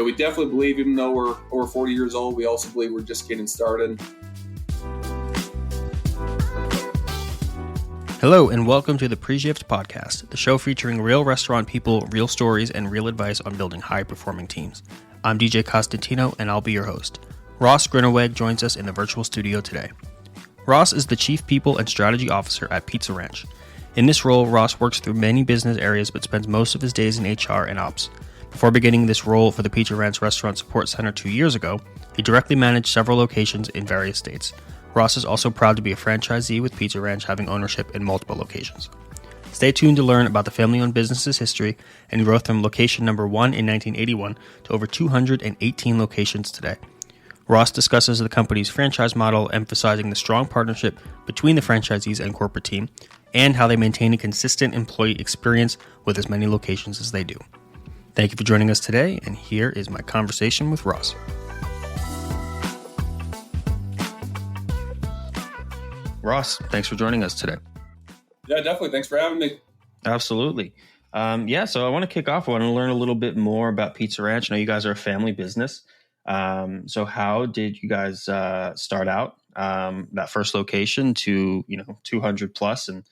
we definitely believe, even though we're over 40 years old, we also believe we're just getting started. Hello, and welcome to the Pre-Shift Podcast, the show featuring real restaurant people, real stories, and real advice on building high-performing teams. I'm DJ Costantino, and I'll be your host. Ross Groeneweg joins us in the virtual studio today. Ross is the Chief People and Strategy Officer at Pizza Ranch. In this role, Ross works through many business areas but spends most of his days in HR and ops. Before beginning this role for the Pizza Ranch Restaurant Support Center 2 years ago, he directly managed several locations in various states. Ross is also proud to be a franchisee with Pizza Ranch, having ownership in multiple locations. Stay tuned to learn about the family-owned business's history and growth from location number 1 in 1981 to over 218 locations today. Ross discusses the company's franchise model, emphasizing the strong partnership between the franchisees and corporate team, and how they maintain a consistent employee experience with as many locations as they do. Thank you for joining us today, and here is my conversation with Ross. Ross, thanks for joining us today. Yeah, definitely. Thanks for having me. Absolutely. So I want to kick off. I want to learn a little bit more about Pizza Ranch. I know you guys are a family business. So how did you guys start out that first location to 200 plus, and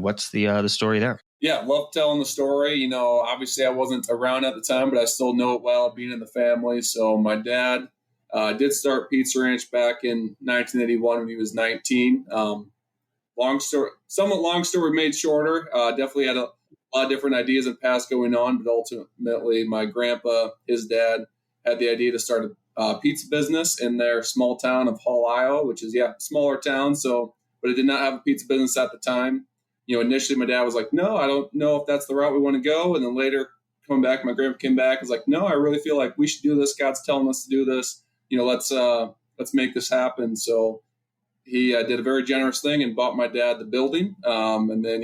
what's the story there? Yeah, love telling the story. Obviously I wasn't around at the time, but I still know it well, being in the family. So my dad did start Pizza Ranch back in 1981 when he was 19. Somewhat long story made shorter. Definitely had a lot of different ideas and paths going on, but ultimately my grandpa, his dad, had the idea to start a pizza business in their small town of Hall, Iowa, which is a smaller town. But it did not have a pizza business at the time. Initially my dad was like, no, I don't know if that's the route we want to go. And then later coming back, my grandpa came back and was like, no, I really feel like we should do this. God's telling us to do this. Let's make this happen. So he did a very generous thing and bought my dad the building. And then,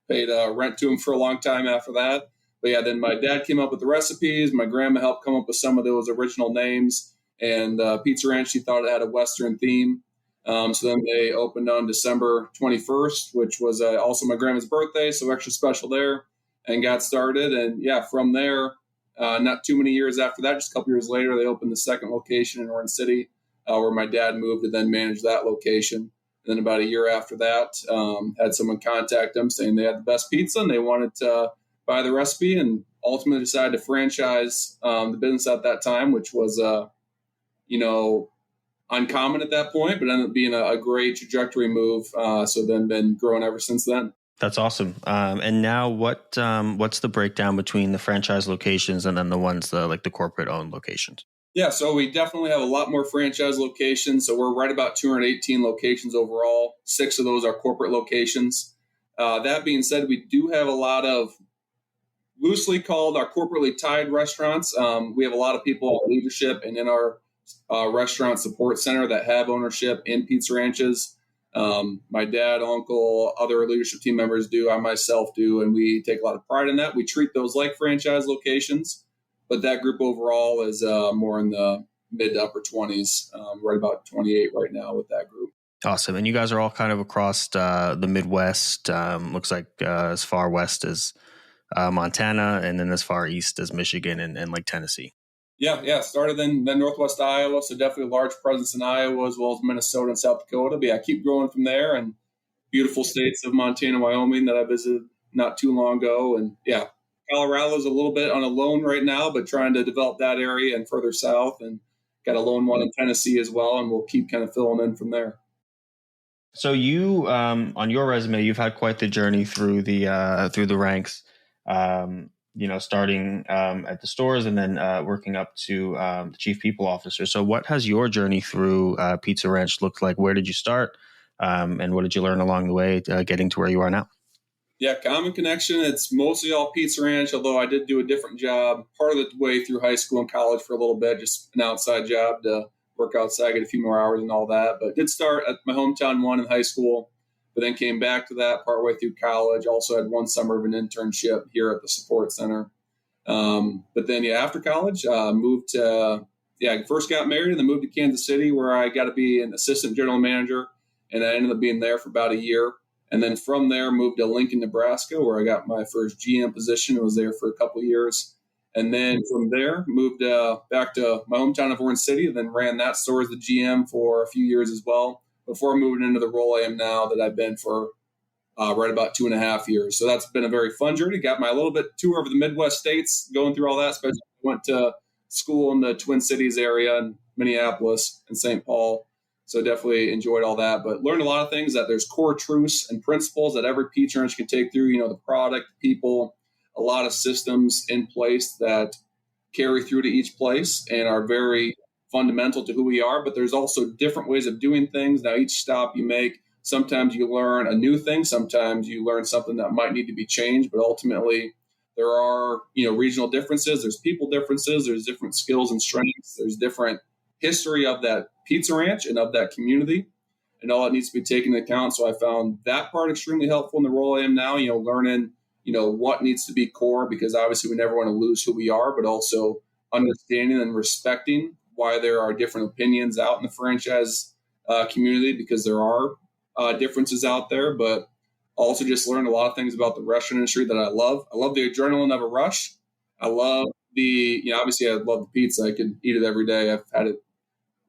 paid rent to him for a long time after that. But then my dad came up with the recipes. My grandma helped come up with some of those original names. And Pizza Ranch, she thought it had a Western theme. So then they opened on December 21st, which was also my grandma's birthday. So extra special there, and got started. And from there, not too many years after that, just a couple years later, they opened the second location in Orange City, where my dad moved to then manage that location. And then about a year after that, had someone contact them saying they had the best pizza and they wanted to buy the recipe, and ultimately decided to franchise the business at that time, which was, uncommon at that point, but ended up being a great trajectory move. So then been growing ever since then. That's awesome. And now what's the breakdown between the franchise locations and then the ones like the corporate owned locations? Yeah, so we definitely have a lot more franchise locations. So we're right about 218 locations overall. 6 of those are corporate locations. That being said, we do have a lot of loosely called our corporately tied restaurants. We have a lot of people in leadership and in our restaurant support center that have ownership in Pizza Ranches. My dad, uncle, other leadership team members do, I myself do, and we take a lot of pride in that. We treat those like franchise locations, but that group overall is more in the mid to upper 20s, right about 28 right now with that group. Awesome. And you guys are all kind of across the Midwest, looks like as far west as Montana, and then as far east as Michigan and like Tennessee. Yeah. Started in Northwest Iowa, so definitely a large presence in Iowa as well as Minnesota and South Dakota. But keep growing from there, and beautiful states of Montana and Wyoming that I visited not too long ago. And Colorado's a little bit on a loan right now, but trying to develop that area and further south, and got a loan one in Tennessee as well, and we'll keep kind of filling in from there. So you, on your resume, you've had quite the journey through the ranks. Starting at the stores and then working up to the chief people officer. So what has your journey through Pizza Ranch looked like? Where did you start? And what did you learn along the way getting to where you are now? Yeah, common connection. It's mostly all Pizza Ranch, although I did do a different job part of the way through high school and college for a little bit, just an outside job to work outside, get a few more hours and all that. But did start at my hometown one in high school, but then came back to that partway through college. Also had one summer of an internship here at the support center. But then, after college, moved to, first got married and then moved to Kansas City, where I got to be an assistant general manager. And I ended up being there for about a year. And then from there, moved to Lincoln, Nebraska, where I got my first GM position. I was there for a couple of years. And then from there, moved back to my hometown of Orange City, and then ran that store as the GM for a few years as well, before moving into the role I am now that I've been for right about 2.5 years. So that's been a very fun journey. Got my little bit tour of the Midwest states, going through all that. Especially went to school in the Twin Cities area in Minneapolis and St. Paul. So definitely enjoyed all that, but learned a lot of things, that there's core truths and principles that every pizza ranch can take through, the product, people, a lot of systems in place that carry through to each place and are very fundamental to who we are. But there's also different ways of doing things. Now, each stop you make, sometimes you learn a new thing. Sometimes you learn something that might need to be changed. But ultimately, there are, regional differences. There's people differences. There's different skills and strengths. There's different history of that pizza ranch and of that community. And all that needs to be taken into account. So I found that part extremely helpful in the role I am now, learning, what needs to be core, because obviously we never want to lose who we are, but also understanding and respecting why there are different opinions out in the franchise community, because there are differences out there, but also just learned a lot of things about the restaurant industry that I love. I love the adrenaline of a rush. I love obviously I love the pizza. I could eat it every day. I've had it.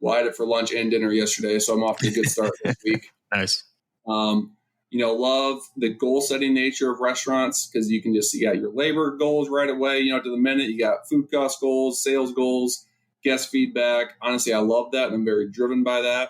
Well, I had it for lunch and dinner yesterday, so I'm off to a good start this week. Nice. Love the goal-setting nature of restaurants, because you can just see your labor goals right away, to the minute. You got food cost goals, sales goals, guest feedback. Honestly, I love that, and I'm very driven by that.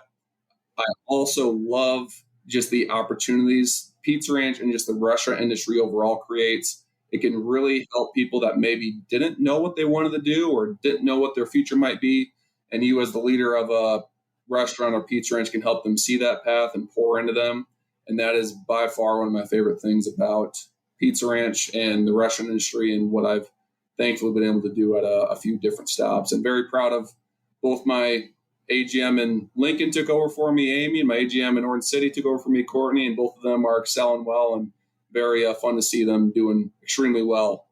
I also love just the opportunities Pizza Ranch and just the restaurant industry overall creates. It can really help people that maybe didn't know what they wanted to do or didn't know what their future might be. And you, as the leader of a restaurant or pizza ranch, can help them see that path and pour into them. And that is by far one of my favorite things about Pizza Ranch and the restaurant industry, and what I've thankfully been able to do at a few different stops. And very proud of both my AGM in Lincoln took over for me, Amy, and my AGM in Orange City took over for me, Courtney, and both of them are excelling well, and very fun to see them doing extremely well,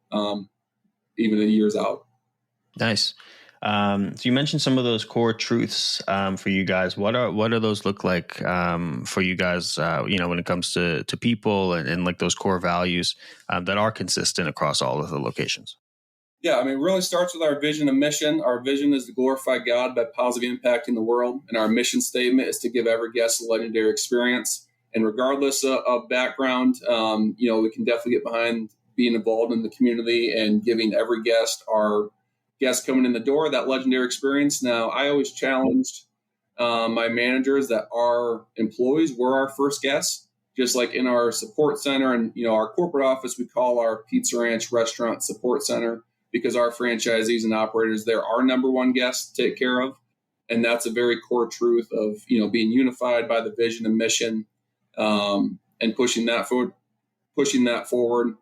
even in years out. Nice. So you mentioned some of those core truths for you guys. What do those look like for you guys? When it comes to people and like those core values that are consistent across all of the locations. Yeah, it really starts with our vision and mission. Our vision is to glorify God by positively impacting the world, and our mission statement is to give every guest a legendary experience. And regardless of background, we can definitely get behind being involved in the community and giving every guest, our guests coming in the door, that legendary experience. Now, I always challenged my managers that our employees were our first guests, just like in our support center and our corporate office, we call our Pizza Ranch Restaurant Support Center, because our franchisees and operators, they're our number one guests to take care of. And that's a very core truth of, being unified by the vision and mission, and pushing that forward.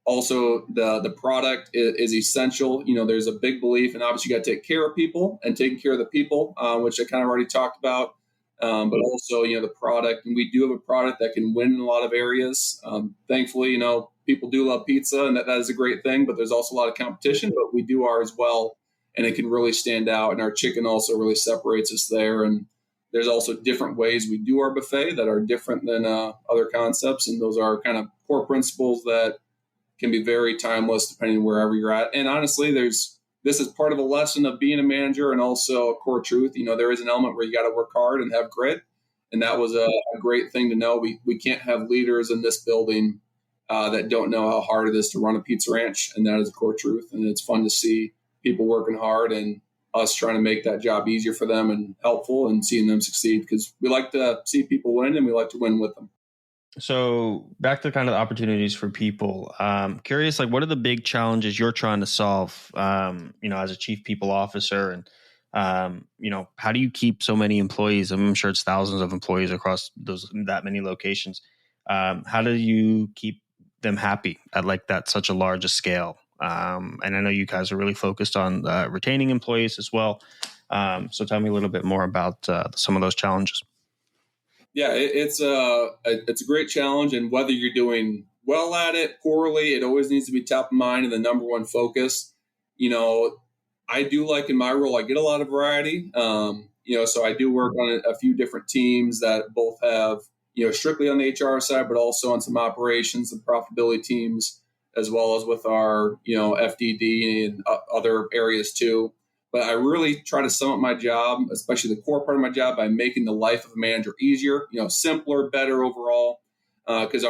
Also, the product is essential. There's a big belief, and obviously you got to take care of people and taking care of the people, which I kind of already talked about. But also, the product, and we do have a product that can win in a lot of areas. Thankfully, people do love pizza, and that is a great thing, but there's also a lot of competition, but we do ours well, and it can really stand out. And our chicken also really separates us there. And there's also different ways we do our buffet that are different than other concepts. And those are kind of core principles that can be very timeless depending wherever you're at. And honestly, this is part of a lesson of being a manager, and also a core truth. There is an element where you got to work hard and have grit. And that was a great thing to know. We can't have leaders in this building that don't know how hard it is to run a pizza ranch. And that is a core truth. And it's fun to see people working hard and us trying to make that job easier for them and helpful, and seeing them succeed, because we like to see people win, and we like to win with them. So back to kind of the opportunities for people. Curious, what are the big challenges you're trying to solve, as a chief people officer, and, how do you keep so many employees? I'm sure it's thousands of employees across that many locations. How do you keep them happy at that such a large a scale? And I know you guys are really focused on retaining employees as well. So tell me a little bit more about some of those challenges. Yeah, it's a great challenge, and whether you're doing well at it, poorly, it always needs to be top of mind and the number one focus. I do like in my role, I get a lot of variety. So I do work on a few different teams that both have, strictly on the HR side, but also on some operations and profitability teams. as well as with our, FDD and other areas too. But I really try to sum up my job, especially the core part of my job, by making the life of a manager easier, simpler, better overall. Because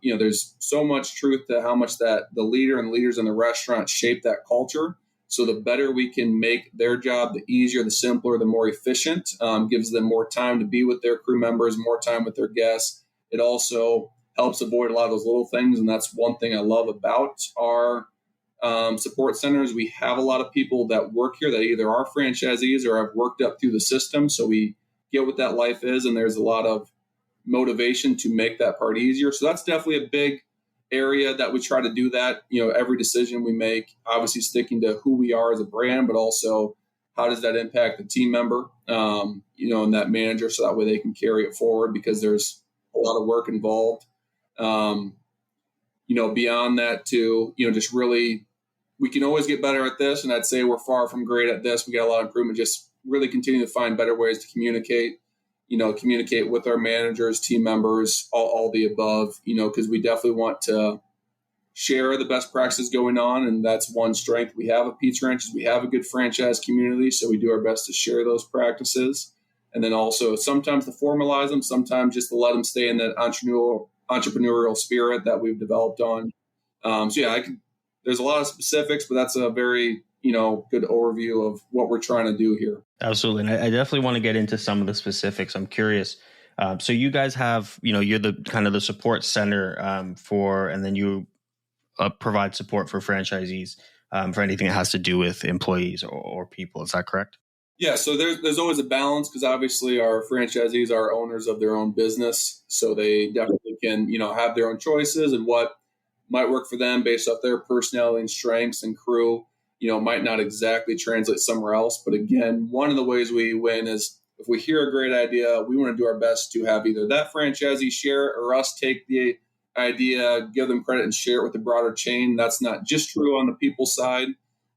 there's so much truth to how much that the leader and leaders in the restaurant shape that culture. So the better we can make their job, the easier, the simpler, the more efficient, gives them more time to be with their crew members, more time with their guests. It also helps avoid a lot of those little things. And that's one thing I love about our support centers. We have a lot of people that work here that either are franchisees or have worked up through the system. So we get what that life is, and there's a lot of motivation to make that part easier. So that's definitely a big area that we try to do that. Every decision we make, obviously sticking to who we are as a brand, but also how does that impact the team member, and that manager, so that way they can carry it forward, because there's a lot of work involved. Beyond that too, just really, we can always get better at this. And I'd say we're far from great at this. We got a lot of improvement, just really continue to find better ways to communicate with our managers, team members, all the above, because we definitely want to share the best practices going on. And that's one strength we have at Pizza Ranch, is we have a good franchise community. So we do our best to share those practices. And then also sometimes to formalize them, sometimes just to let them stay in that entrepreneurial spirit that we've developed on. There's a lot of specifics, but that's a very, good overview of what we're trying to do here. Absolutely. And I definitely want to get into some of the specifics. I'm curious. So you guys have, you're the kind of the support center and then you provide support for franchisees for anything that has to do with employees or people. Is that correct? Yeah. So there's always a balance, because obviously our franchisees are owners of their own business. So they definitely can, have their own choices, and what might work for them based off their personality and strengths and crew, might not exactly translate somewhere else. But again, one of the ways we win is if we hear a great idea, we want to do our best to have either that franchisee share it or us take the idea, give them credit, and share it with the broader chain. That's not just true on the people side.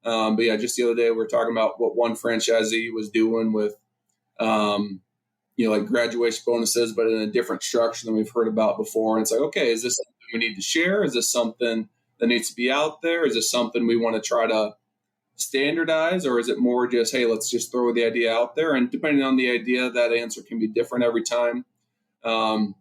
But yeah, just the other day we were talking about what one franchisee was doing with, like graduation bonuses, but in a different structure than we've heard about before. And it's like, okay, is this something we need to share? Is this something that needs to be out there? Is this something we want to try to standardize, or is it more just, hey, let's just throw the idea out there? And depending on the idea, that answer can be different every time. On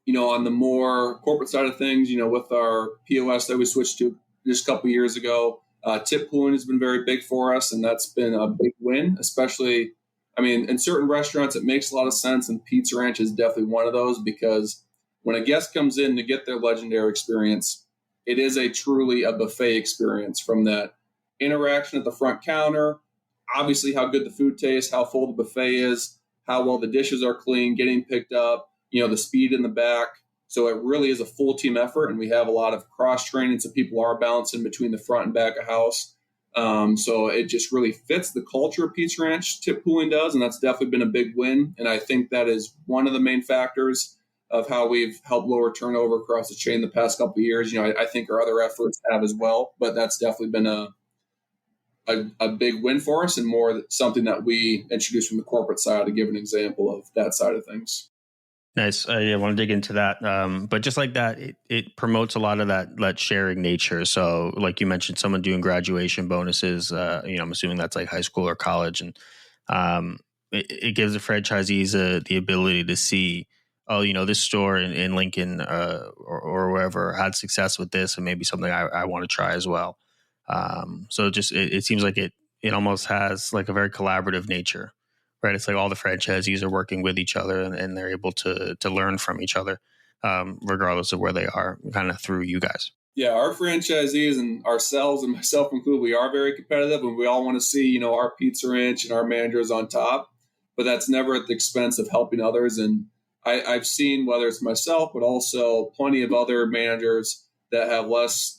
the more corporate side of things, with our POS that we switched to just a couple years ago, tip pooling has been very big for us, and that's been a big win, especially, in certain restaurants, it makes a lot of sense, and Pizza Ranch is definitely one of those, because when a guest comes in to get their legendary experience, it is truly a buffet experience, from that interaction at the front counter, obviously how good the food tastes, how full the buffet is, how well the dishes are clean, getting picked up, the speed in the back. So it really is a full team effort, and we have a lot of cross training, so people are balancing between the front and back of house. So it just really fits the culture of Pizza Ranch, tip pooling does, and that's definitely been a big win. And I think that is one of the main factors of how we've helped lower turnover across the chain the past couple of years. I think our other efforts have as well, but that's definitely been a big win for us, and more something that we introduced from the corporate side, to give an example of that side of things. Nice. I want to dig into that. But just like that, it promotes a lot of that sharing nature. So like you mentioned, someone doing graduation bonuses, I'm assuming that's like high school or college. And it gives the franchisees the ability to see, this store in Lincoln or wherever had success with this, and maybe something I want to try as well. So it seems like it almost has like a very collaborative nature. Right, it's like all the franchisees are working with each other, and they're able to learn from each other, regardless of where they are, kind of through you guys. Yeah, our franchisees and ourselves, and myself included, we are very competitive, and we all want to see, our Pizza Ranch and our managers on top. But that's never at the expense of helping others. And I've seen, whether it's myself, but also plenty of other managers that have less,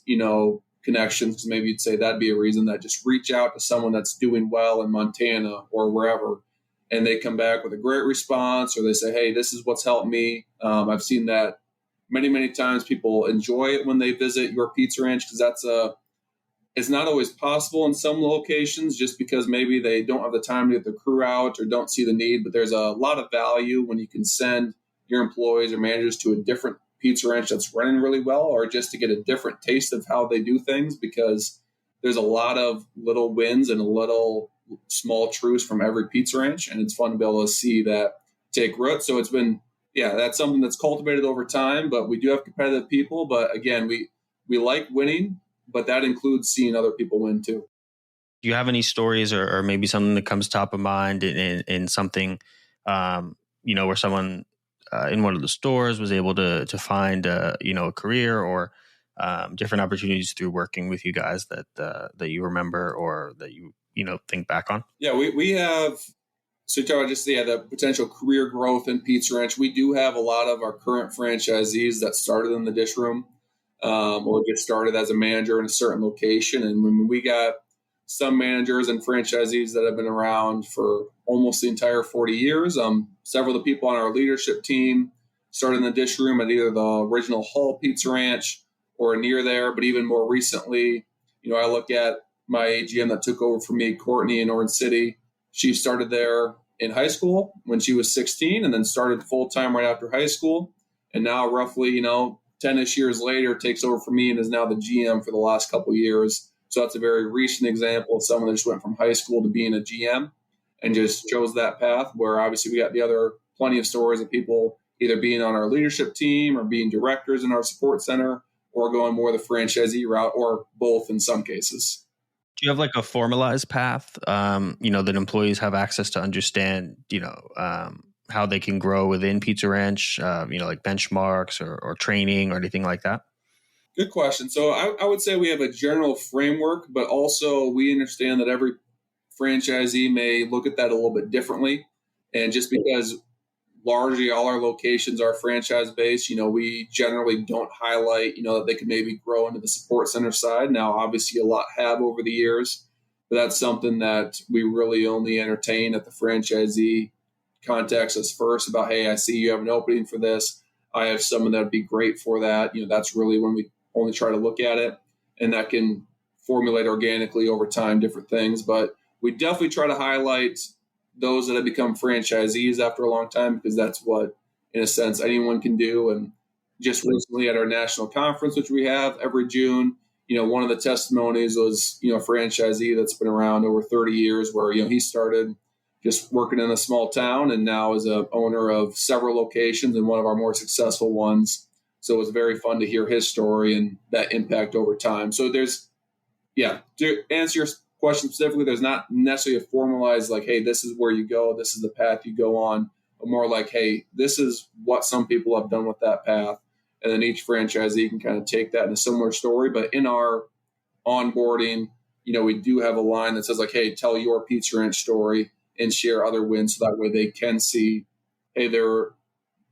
connections, because maybe you'd say that'd be a reason, that just reach out to someone that's doing well in Montana or wherever, and they come back with a great response, or they say, hey, this is what's helped me. I've seen that many, many times. People enjoy it when they visit your Pizza Ranch, because it's not always possible in some locations, just because maybe they don't have the time to get the crew out or don't see the need. But there's a lot of value when you can send your employees or managers to a different pizza ranch that's running really well, or just to get a different taste of how they do things, because there's a lot of little wins and a little small truths from every pizza ranch. And it's fun to be able to see that take root. So it's been, that's something that's cultivated over time, but we do have competitive people. But again, we like winning, but that includes seeing other people win too. Do you have any stories or maybe something that comes top of mind in something, where someone in one of the stores was able to find, a career or different opportunities through working with you guys that you remember or that you think back on? Yeah, we have. So talk about just the potential career growth in Pizza Ranch. We do have a lot of our current franchisees that started in the dish room, or just started as a manager in a certain location. And when we got some managers and franchisees that have been around for almost the entire 40 years. Several of the people on our leadership team started in the dish room at either the original Hall Pizza Ranch or near there. But even more recently, I look at my AGM that took over for me, Courtney, in Orange City. She started there in high school when she was 16 and then started full-time right after high school. And now roughly, 10-ish years later, takes over for me and is now the GM for the last couple of years. So that's a very recent example of someone that just went from high school to being a GM and just chose that path, where obviously we got the other plenty of stories of people either being on our leadership team or being directors in our support center or going more the franchisee route, or both in some cases. Do you have like a formalized path, that employees have access to understand, how they can grow within Pizza Ranch, like benchmarks or training or anything like that? Good question. So I would say we have a general framework, but also we understand that every franchisee may look at that a little bit differently. And just because largely all our locations are franchise based, we generally don't highlight, that they could maybe grow into the support center side. Now, obviously a lot have over the years, but that's something that we really only entertain if the franchisee contacts us first about, hey, I see you have an opening for this. I have someone that would be great for that. That's really when we only try to look at it, and that can formulate organically over time different things. But we definitely try to highlight those that have become franchisees after a long time, because that's what, in a sense, anyone can do. And just recently at our national conference, which we have every June, one of the testimonies was, a franchisee that's been around over 30 years where, he started just working in a small town and now is a owner of several locations and one of our more successful ones. So it was very fun to hear his story and that impact over time. So to answer your question specifically, there's not necessarily a formalized like, hey, this is where you go, this is the path you go on, but more like, hey, this is what some people have done with that path. And then each franchisee can kind of take that in a similar story. But in our onboarding, we do have a line that says like, hey, tell your Pizza Ranch story and share other wins. So that way they can see, hey, there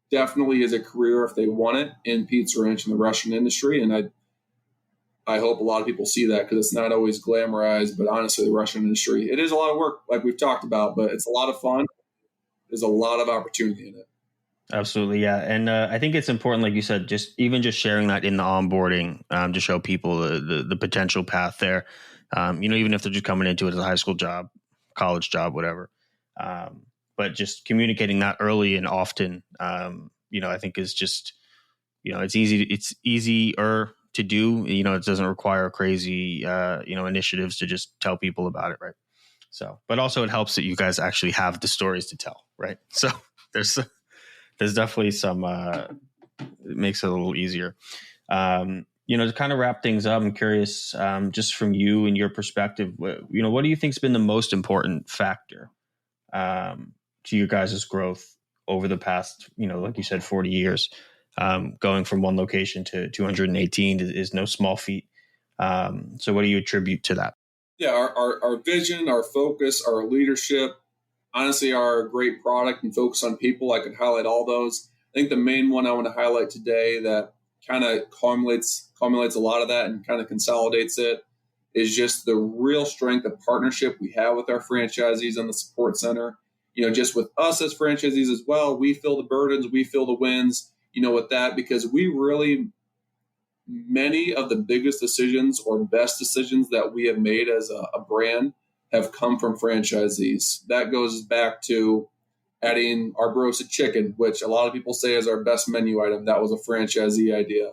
definitely is a career if they want it in Pizza Ranch in the restaurant industry. And I hope a lot of people see that, because it's not always glamorized, but honestly, the restaurant industry, it is a lot of work like we've talked about, but it's a lot of fun. There's a lot of opportunity in it. Absolutely. Yeah. And I think it's important, like you said, just sharing that in the onboarding to show people the potential path there. Even if they're just coming into it as a high school job, college job, whatever. But just communicating that early and often, I think is just, it's easier to do. It doesn't require crazy, initiatives to just tell people about it. Right. So, but also it helps that you guys actually have the stories to tell. Right. So there's definitely some, it makes it a little easier. To kind of wrap things up, I'm curious, just from you and your perspective, what do you think has been the most important factor to your guys' growth over the past, like you said, 40 years? Going from one location to 218 is no small feat. So what do you attribute to that? Yeah, our vision, our focus, our leadership, honestly, our great product and focus on people. I could highlight all those. I think the main one I want to highlight today that kind of culminates a lot of that and kind of consolidates it is just the real strength of partnership we have with our franchisees in the support center. Just with us as franchisees as well, we feel the burdens, we feel the wins, with that, because we really, many of the biggest decisions or best decisions that we have made as a brand have come from franchisees. That goes back to, adding our roasted chicken, which a lot of people say is our best menu item. That was a franchisee idea.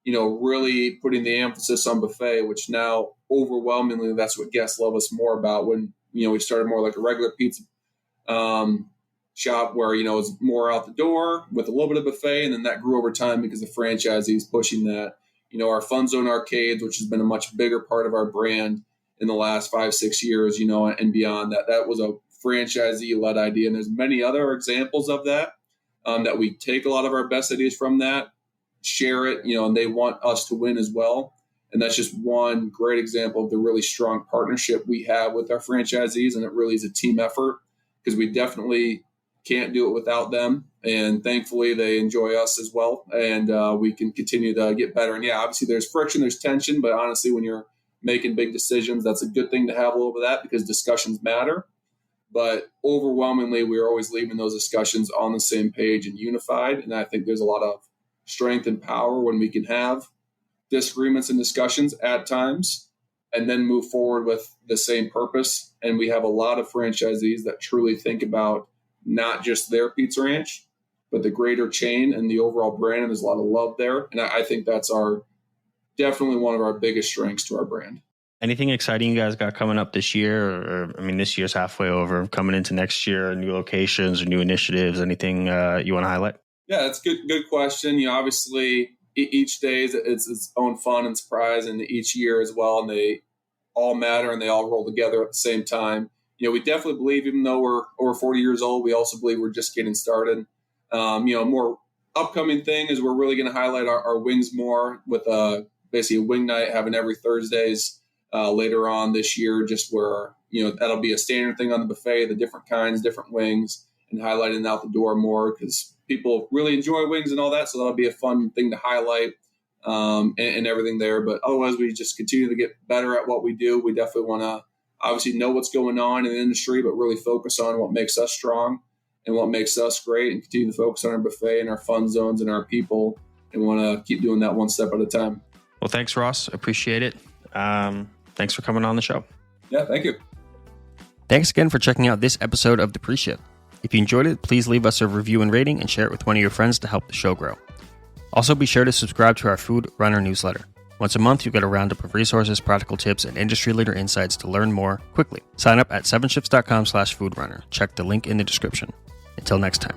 Really putting the emphasis on buffet, which now overwhelmingly that's what guests love us more about. When we started more like a regular pizza shop where it's more out the door with a little bit of buffet, and then that grew over time because the franchisees pushing that. Our Fun Zone arcades, which has been a much bigger part of our brand in the last 5-6 years, and beyond that was a franchisee-led idea. And there's many other examples of that, that we take a lot of our best ideas from that, share it, and they want us to win as well. And that's just one great example of the really strong partnership we have with our franchisees. And it really is a team effort, because we definitely can't do it without them. And thankfully they enjoy us as well. And we can continue to get better. And yeah, obviously there's friction, there's tension, but honestly, when you're making big decisions, that's a good thing to have a little bit of that, because discussions matter. But overwhelmingly, we're always leaving those discussions on the same page and unified. And I think there's a lot of strength and power when we can have disagreements and discussions at times and then move forward with the same purpose. And we have a lot of franchisees that truly think about not just their pizza ranch, but the greater chain and the overall brand. And there's a lot of love there. And I think that's definitely one of our biggest strengths to our brand. Anything exciting you guys got coming up this year? Or this year's halfway over, coming into next year, new locations or new initiatives, anything you want to highlight? Yeah, that's a good question. Obviously each day is its own fun and surprise, and each year as well. And they all matter and they all roll together at the same time. We definitely believe, even though we're over 40 years old, we also believe we're just getting started. More upcoming thing is we're really going to highlight our wings more with basically a wing night, having every Thursdays later on this year, just where, that'll be a standard thing on the buffet, the different kinds, different wings, and highlighting out the door more, because people really enjoy wings and all that. So that'll be a fun thing to highlight and everything there. But otherwise, we just continue to get better at what we do. We definitely want to obviously know what's going on in the industry, but really focus on what makes us strong and what makes us great, and continue to focus on our buffet and our fun zones and our people, and want to keep doing that one step at a time. Well, thanks, Ross. Appreciate it. Thanks for coming on the show. Yeah, thank you. Thanks again for checking out this episode of The Pre-Shift. If you enjoyed it, please leave us a review and rating and share it with one of your friends to help the show grow. Also, be sure to subscribe to our Food Runner newsletter. Once a month, you'll get a roundup of resources, practical tips, and industry leader insights to learn more quickly. Sign up at 7shifts.com/foodrunner. Check the link in the description. Until next time.